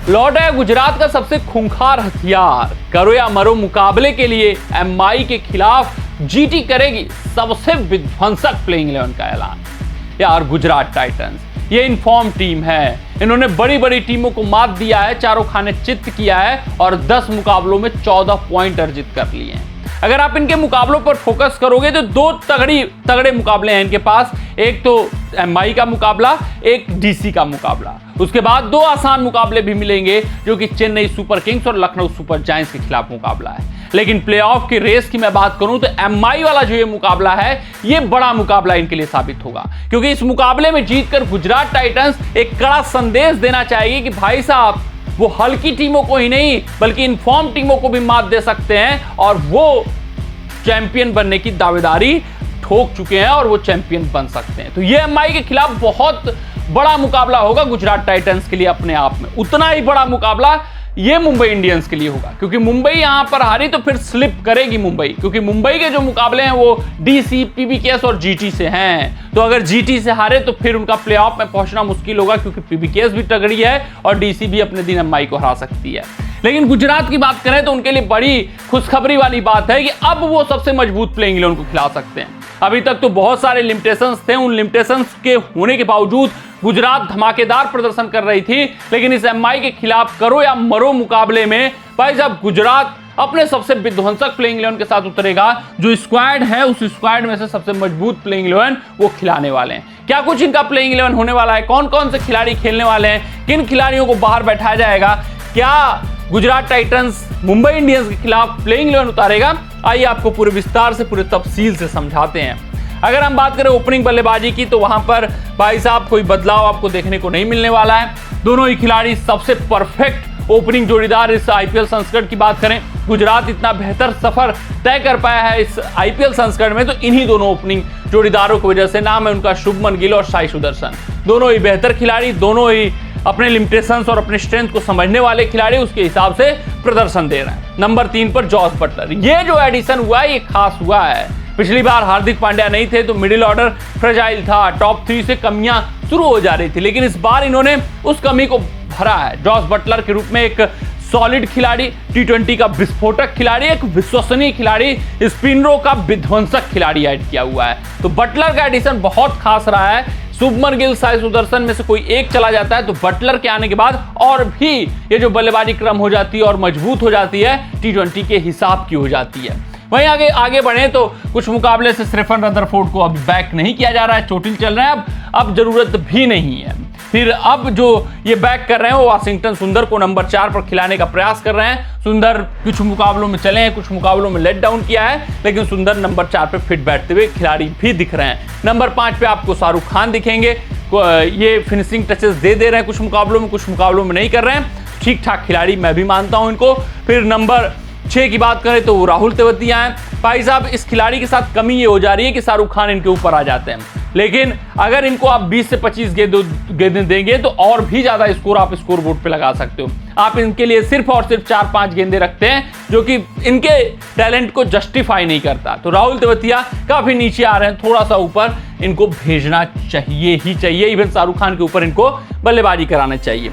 लौट आया गुजरात का सबसे खूंखार हथियार। करो या मरो मुकाबले के लिए एमआई के खिलाफ जीटी करेगी सबसे विध्वंसक प्लेइंग 11 का ऐलान। यार गुजरात टाइटंस ये इनफॉर्म टीम है, इन्होंने बड़ी बड़ी टीमों को मात दिया है, चारों खाने चित्त किया है और 10 मुकाबलों में 14 पॉइंट अर्जित कर लिए हैं। अगर आप इनके मुकाबलों पर फोकस करोगे तो दो तगड़े मुकाबले हैं इनके पास, एक तो एमआई का मुकाबला, एक डीसी का मुकाबला। उसके बाद 2 आसान मुकाबले भी मिलेंगे जो कि चेन्नई सुपर किंग्स और लखनऊ सुपर जायंट्स के खिलाफ मुकाबला है। लेकिन प्लेऑफ की रेस की मैं बात करूं तो एमआई वाला जो ये मुकाबला है ये बड़ा मुकाबला इनके लिए साबित होगा, क्योंकि इस मुकाबले में जीतकर गुजरात टाइटंस एक कड़ा संदेश देना चाहेगी कि भाई साहब वो हल्की टीमों को ही नहीं बल्कि इनफॉर्म टीमों को भी मात दे सकते हैं और वो चैंपियन बनने की दावेदारी ठोक चुके हैं और वो चैंपियन बन सकते हैं। तो ये एमआई के खिलाफ बहुत बड़ा मुकाबला होगा गुजरात टाइटंस के लिए अपने आप में। उतना ही बड़ा मुकाबला ये मुंबई इंडियंस के लिए होगा, क्योंकि मुंबई यहां पर हारी तो फिर स्लिप करेगी मुंबई, क्योंकि मुंबई के जो मुकाबले हैं वो डीसी, पीबीकेएस और जीटी से हैं। तो अगर जीटी से हारे तो फिर उनका प्लेऑफ में पहुंचना मुश्किल होगा, क्योंकि पीबीकेएस भी तगड़ी है और डीसी भी अपने दिन एमआई को हरा सकती है। लेकिन गुजरात की बात करें तो उनके लिए बड़ी खुशखबरी वाली बात है कि अब वो सबसे मजबूत प्लेइंग 11 को खिला सकते हैं। अभी तक तो बहुत सारे लिमिटेशंस थे, उन लिमिटेशंस के होने के बावजूद गुजरात धमाकेदार प्रदर्शन कर रही थी, लेकिन इस एमआई के खिलाफ करो या मरो मुकाबले में भाई साहब गुजरात अपने सबसे विध्वंसक प्लेइंग 11 के साथ उतरेगा। जो स्क्वाड है उस स्क्वाड में से सबसे मजबूत प्लेइंग 11 वो खिलाने वाले हैं। क्या कुछ इनका प्लेइंग 11 होने वाला है, कौन कौन से खिलाड़ी खेलने वाले हैं, किन खिलाड़ियों को बाहर बैठाया जाएगा, क्या गुजरात टाइटंस मुंबई इंडियंस के खिलाफ प्लेइंग 11 उतारेगा, आइए आपको पूरे विस्तार से पूरे तफसील से समझाते हैं। अगर हम बात करें ओपनिंग बल्लेबाजी की तो वहां पर भाई साहब कोई बदलाव आपको देखने को नहीं मिलने वाला है। दोनों ही खिलाड़ी सबसे परफेक्ट ओपनिंग जोड़ीदार इस आईपीएल संस्करण की बात करें, गुजरात इतना बेहतर सफर तय कर पाया है इस आईपीएल संस्करण में तो इन्हीं दोनों ओपनिंग जोड़ीदारों की वजह से। नाम है उनका शुभमन गिल और साई सुदर्शन। दोनों ही बेहतर खिलाड़ी, दोनों ही अपने लिमिटेशंस और अपने स्ट्रेंथ को समझने वाले खिलाड़ी, उसके हिसाब से प्रदर्शन दे रहे हैं। नंबर 3 पर जॉस बटलर, ये जो एडिशन हुआ है ये खास हुआ है। पिछली बार हार्दिक पांड्या नहीं थे तो मिडिल ऑर्डर फ्रेजाइल था, टॉप 3 से कमियां शुरू हो जा रही थी, लेकिन इस बार इन्होंने उस कमी को भरा है। जॉस बटलर के रूप में एक सॉलिड खिलाड़ी, टी20 का विस्फोटक खिलाड़ी, एक विश्वसनीय खिलाड़ी, स्पिनरों का विध्वंसक खिलाड़ी ऐड किया हुआ है। तो बटलर का एडिशन बहुत खास रहा है। शुभमन गिल, साई सुदर्शन में से कोई एक चला जाता है तो बटलर के आने के बाद और भी ये जो बल्लेबाजी क्रम हो जाती है और मजबूत हो जाती है, टी20 के हिसाब की हो जाती है। वहीं आगे बढ़े तो कुछ मुकाबले से स्टेफन रदरफोर्ड को अब बैक नहीं किया जा रहा है, चोटिल चल रहे हैं, अब जरूरत भी नहीं है। फिर अब जो ये बैक कर रहे हैं वो वाशिंगटन सुंदर को नंबर 4 पर खिलाने का प्रयास कर रहे हैं। सुंदर कुछ मुकाबलों में चले हैं, कुछ मुकाबलों में लेट डाउन किया है, लेकिन सुंदर नंबर 4 पे फिट बैठते हुए खिलाड़ी भी दिख रहे हैं। नंबर 5 पे आपको शाहरुख खान दिखेंगे, ये फिनिशिंग टचेस दे रहे हैं कुछ मुकाबलों में, कुछ मुकाबलों में नहीं कर रहे हैं। ठीक ठाक खिलाड़ी मैं भी मानता हूं इनको। फिर नंबर 6 की बात करें तो वो राहुल तेवतिया हैं। भाई साहब इस खिलाड़ी के साथ कमी ये हो जा रही है कि शाहरुख खान इनके ऊपर आ जाते हैं, लेकिन अगर इनको आप 20 से 25 गेंदें देंगे तो और भी ज्यादा स्कोर आप स्कोर बोर्ड पे लगा सकते हो। आप इनके लिए सिर्फ और सिर्फ 4-5 गेंदें रखते हैं जो कि इनके टैलेंट को जस्टिफाई नहीं करता। तो राहुल तेवतिया काफी नीचे आ रहे हैं, थोड़ा सा ऊपर इनको भेजना चाहिए ही चाहिए। इवन शाहरुख खान के ऊपर इनको बल्लेबाजी कराना चाहिए।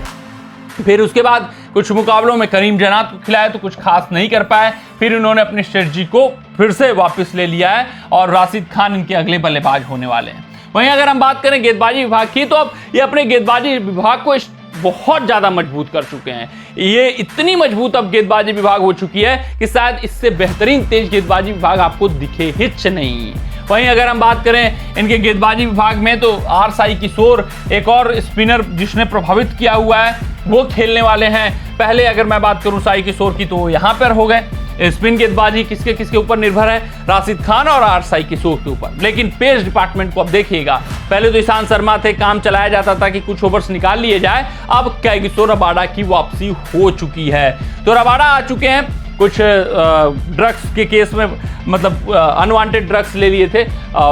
फिर उसके बाद कुछ मुकाबलों में करीम जन्नात को खिलाया तो कुछ खास नहीं कर पाए। फिर उन्होंने अपनी स्ट्रेटजी को फिर से वापस ले लिया है और राशिद खान इनके अगले बल्लेबाज होने वाले हैं। वहीं अगर हम बात करें गेंदबाजी विभाग की तो अब ये अपने गेंदबाजी विभाग को बहुत ज्यादा मजबूत कर चुके हैं। ये इतनी मजबूत अब गेंदबाजी विभाग हो चुकी है कि शायद इससे बेहतरीन तेज गेंदबाजी विभाग आपको दिखे हिच नहीं। वहीं अगर हम बात करें इनके गेंदबाजी विभाग में तो आर साई किशोर एक और स्पिनर जिसने प्रभावित किया हुआ है वो खेलने वाले हैं। पहले अगर मैं बात करूं साई किशोर की तो यहाँ पर हो गए। स्पिन गेंदबाजी किसके ऊपर निर्भर है, राशिद खान और आर साई किशोर के ऊपर। लेकिन पेस डिपार्टमेंट को अब देखिएगा, पहले तो ईशांत शर्मा थे, काम चलाया जाता था कि कुछ ओवर्स निकाल लिए जाए। अब कैगिसो रबाडा की वापसी हो चुकी है, तो रबाडा आ चुके हैं। कुछ ड्रग्स के केस में मतलब अनवांटेड ड्रग्स ले लिए थे,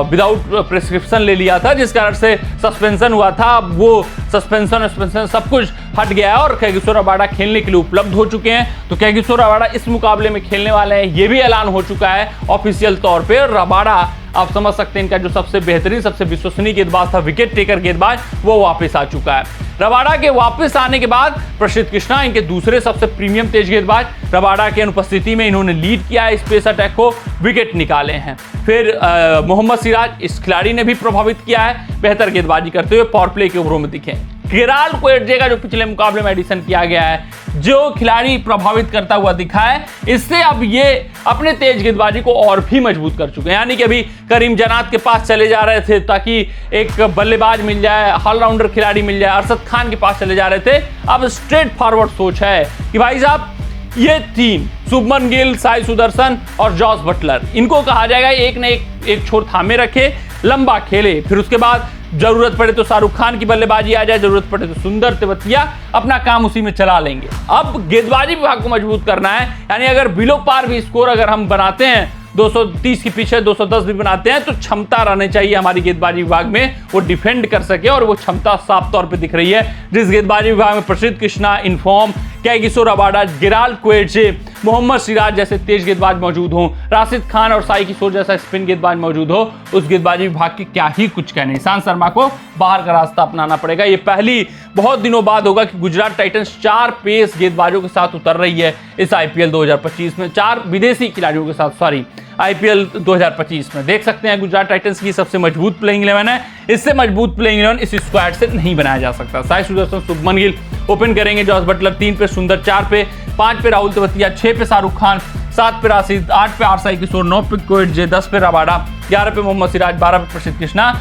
विदाउट प्रिस्क्रिप्शन ले लिया था, जिस कारण से सस्पेंशन हुआ था। अब वो सस्पेंशन सब कुछ हट गया है और कागिसो रबाडा खेलने के लिए उपलब्ध हो चुके हैं। तो कागिसो रबाडा इस मुकाबले में खेलने वाले हैं, ये भी ऐलान हो चुका है ऑफिशियल तौर पे। रबाडा आप समझ सकते हैं इनका जो सबसे बेहतरीन, सबसे विश्वसनीय गेंदबाज था, विकेट टेकर गेंदबाज, वो वापस आ चुका है। रबाडा के वापस आने के बाद प्रसिद्ध कृष्णा इनके दूसरे सबसे प्रीमियम तेज गेंदबाज, रबाडा की अनुपस्थिति में इन्होंने लीड किया है इस पेस अटैक को, विकेट निकाले हैं। फिर मोहम्मद सिराज इस खिलाड़ी ने भी प्रभावित किया है, बेहतर गेंदबाजी करते हुए पावर प्ले के ओवरों में दिखे। गेराल्ड कोएट्जे का जो पिछले मुकाबले में एडिशन किया गया है, जो खिलाड़ी प्रभावित करता हुआ दिखा है, इससे अब ये अपने तेज गेंदबाजी को और भी मजबूत कर चुके हैं। यानी कि अभी करीम जन्नात के पास चले जा रहे थे ताकि एक बल्लेबाज मिल जाए, ऑलराउंडर खिलाड़ी मिल जाए, अरशद खान के पास चले जा रहे थे। अब स्ट्रेट फॉरवर्ड सोच है कि भाई साहब ये तीन, शुभमन गिल, साई सुदर्शन और जॉस बटलर, इनको कहा जाएगा एक न एक छोर थामे रखे, लंबा खेले, फिर उसके बाद जरूरत पड़े तो शाहरुख खान की बल्लेबाजी आ जाए, जरूरत पड़े तो सुंदर तेवतिया, अपना काम उसी में चला लेंगे। अब गेंदबाजी विभाग को मजबूत करना है, यानी अगर बिलो पार भी स्कोर अगर हम बनाते हैं, 230 के पीछे 210 भी बनाते हैं, तो क्षमता रहनी चाहिए हमारी गेंदबाजी विभाग में, वो डिफेंड कर सके, और वो क्षमता साफ तौर पे दिख रही है। जिस गेंदबाजी विभाग में Prasidh Krishna, in form, Kagiso Rabada, Gerald Coetzee, Mohammed Siraj जैसे तेज गेंदबाज मौजूद हों, राशिद खान और साई किशोर जैसा स्पिन गेंदबाज मौजूद हो, उस गेंदबाजी विभाग के क्या ही कुछ कहने। ईशांत शर्मा को बाहर का रास्ता अपनाना पड़ेगा। ये पहली बहुत दिनों बाद होगा कि गुजरात टाइटंस 4 पेस गेंदबाजों के साथ उतर रही है इस आईपीएल 2025 में, 4 विदेशी खिलाड़ियों के साथ, सॉरी आईपीएल 2025 में। देख सकते हैं गुजरात टाइटंस की सबसे मजबूत प्लेइंग 11 है, इससे मजबूत प्लेइंग 11 इस स्क्वाड से नहीं बनाया जा सकता। साई सुदर्शन, शुभमन गिल ओपन करेंगे, जॉस बटलर 3 पे, सुंदर 4 पे, 5 पे राहुल तेवतिया, 6 पे शाहरुख खान, 7 पे राशिद, 8 पे साई किशोर, 9 पे कोएट्जे, 10 पे रबाडा, 11 पे मोहम्मद सिराज, 12 पे प्रसिद्ध कृष्णा।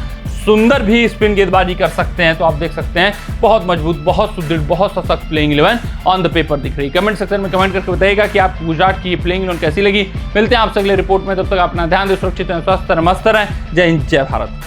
सुंदर भी स्पिन गेंदबाजी कर सकते हैं, तो आप देख सकते हैं बहुत मजबूत, बहुत सुदृढ़, बहुत सशक्त प्लेइंग 11 ऑन द पेपर दिख रही है। कमेंट सेक्शन में कमेंट करके बताइएगा कि आपको गुजरात की प्लेइंग 11 कैसी लगी। मिलते हैं आपसे अगले रिपोर्ट में, तब तक अपना ध्यान दें, सुरक्षित रहें, स्वस्थ रहें, मस्त रहें। जय हिंद, जय भारत।